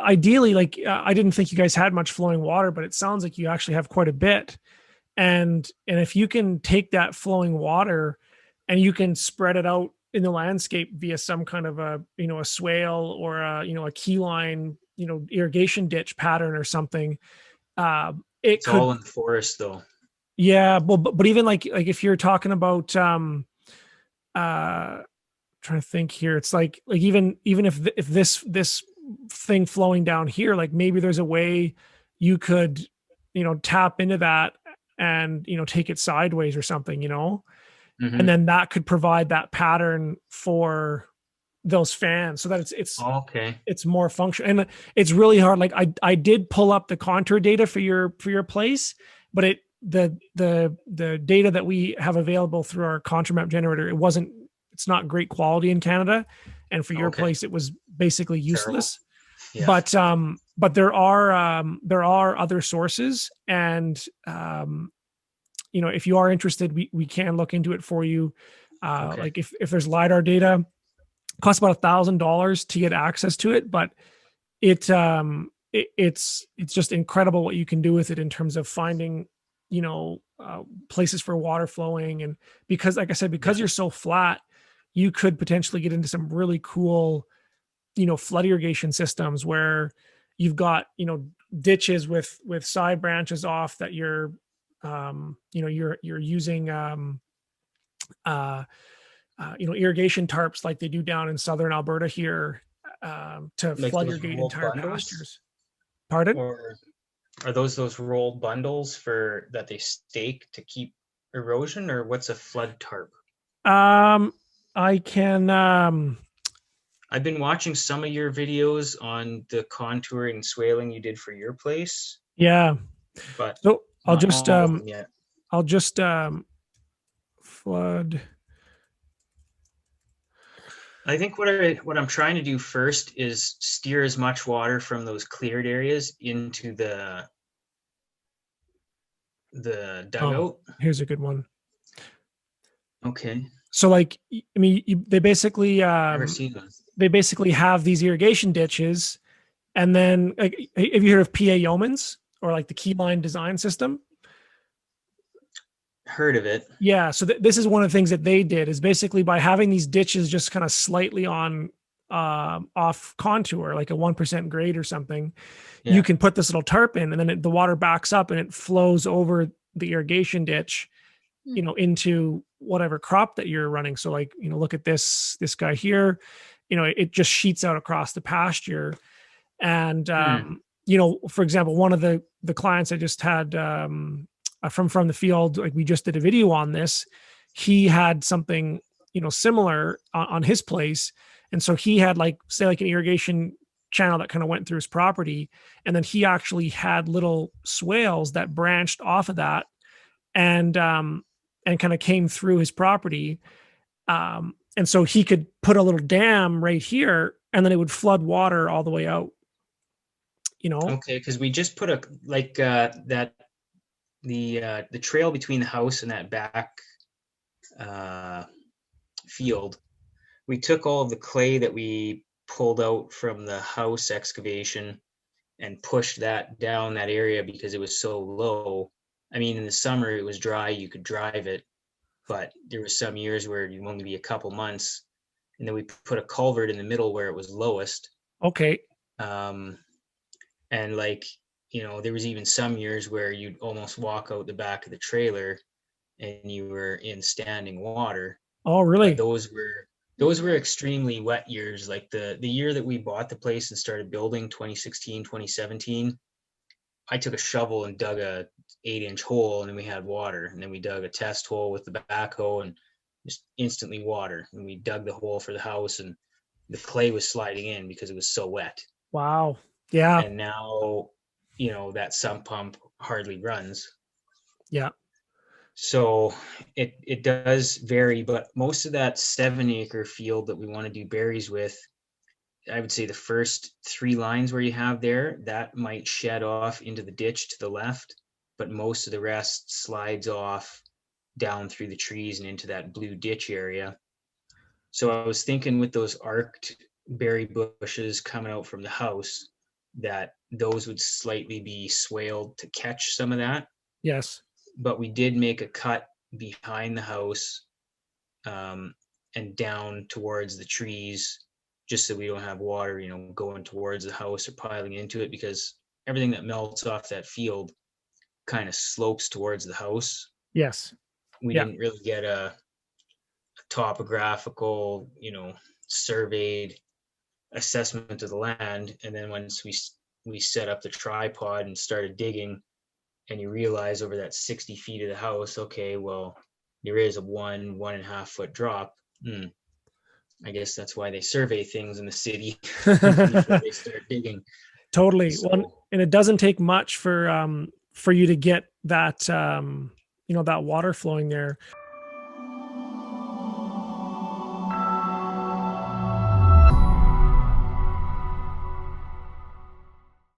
ideally, like I didn't think you guys had much flowing water, but it sounds like you actually have quite a bit. And if you can take that flowing water and you can spread it out in the landscape via some kind of a, a swale or a key line, irrigation ditch pattern or something, it It's could, all in the forest though. yeah. Well, but even like if you're talking about, uh, trying to think here, it's like even if this thing flowing down here, like maybe there's a way you could, tap into that and, take it sideways or something, and Mm-hmm. then that could provide that pattern for those fans so that Okay. it's more functional. And it's really hard. Like I did pull up the contour data for your place, but the data that we have available through our contour map generator, it's not great quality in Canada. And for your Okay. place, it was basically Terrible. useless. Yeah. But there are other sources, and if you are interested, we can look into it for you. Okay. Like if there's LiDAR data, it costs about $1,000 to get access to it, but it's just incredible what you can do with it in terms of finding, places for water flowing. And because, like I said, Yeah. because you're so flat, you could potentially get into some really cool, flood irrigation systems where you've got, ditches with side branches off that you're using, uh, irrigation tarps like they do down in southern Alberta here, to Like flood those irrigate rolled entire bundles, pastures. Pardon? or are those rolled bundles for that they stake to keep erosion, or what's a flood tarp? Um, I can. I've been watching some of your videos on the contouring and swaling you did for your place, Yeah. but So not all of them yet. I'll just flood. I think what I'm trying to do first is steer as much water from those cleared areas into the Oh, dugout. here's a good one. Okay. So like, I mean, Never seen them. they basically have these irrigation ditches, and then like, have you heard of PA Yeomans or like the keyline design system? Heard of it. Yeah, so this is one of the things that they did is basically by having these ditches just kind of slightly on, off contour, like a 1% grade or something, you Yeah. can put this little tarp in, and then the water backs up and it flows over the irrigation ditch, into whatever crop that you're running. So like, look at this guy here, it just sheets out across the pasture. And Hmm. for example, one of the clients I just had, from the field, like we just did a video on this, he had something, similar on his place. And so he had, like, say, like an irrigation channel that kind of went through his property, and then he actually had little swales that branched off of that, and kind of came through his property. And so he could put a little dam right here, and then it would flood water all the way out, you know Okay, because we just put a like that the trail between the house and that back uh, field. We took all of the clay that we pulled out from the house excavation and pushed that down that area because it was so low. I mean, in the summer it was dry, you could drive it, but there was some years where it'd only be a couple months. And then we put a culvert in the middle where it was lowest. Okay. Um, and like, there was even some years where you'd almost walk out the back of the trailer and you were in standing water. Oh, But really? those were extremely wet years. Like the year that we bought the place and started building, 2016, 2017, I took a shovel and dug a 8-inch hole, and then we had water. And then we dug a test hole with the backhoe and just instantly water. And we dug the hole for the house, and the clay was sliding in because it was so wet. Wow. Yeah. And now, that sump pump hardly runs. Yeah. So it does vary, but most of that 7-acre field that we want to do berries with, I would say the first 3 lines where you have there, that might shed off into the ditch to the left, but most of the rest slides off down through the trees and into that blue ditch area. So I was thinking with those arced berry bushes coming out from the house, that those would slightly be swaled to catch some of that. Yes. But we did make a cut behind the house, and down towards the trees, just so we don't have water, going towards the house or piling into it, because everything that melts off that field kind of slopes towards the house. Yes. We Yeah. didn't really get a topographical, surveyed assessment of the land. And then once we set up the tripod and started digging, and you realize over that 60 feet of the house, okay, well, there is a 1.5 foot drop. I guess that's why they survey things in the city before they start digging. Totally. So, and it doesn't take much for you to get that, that water flowing there.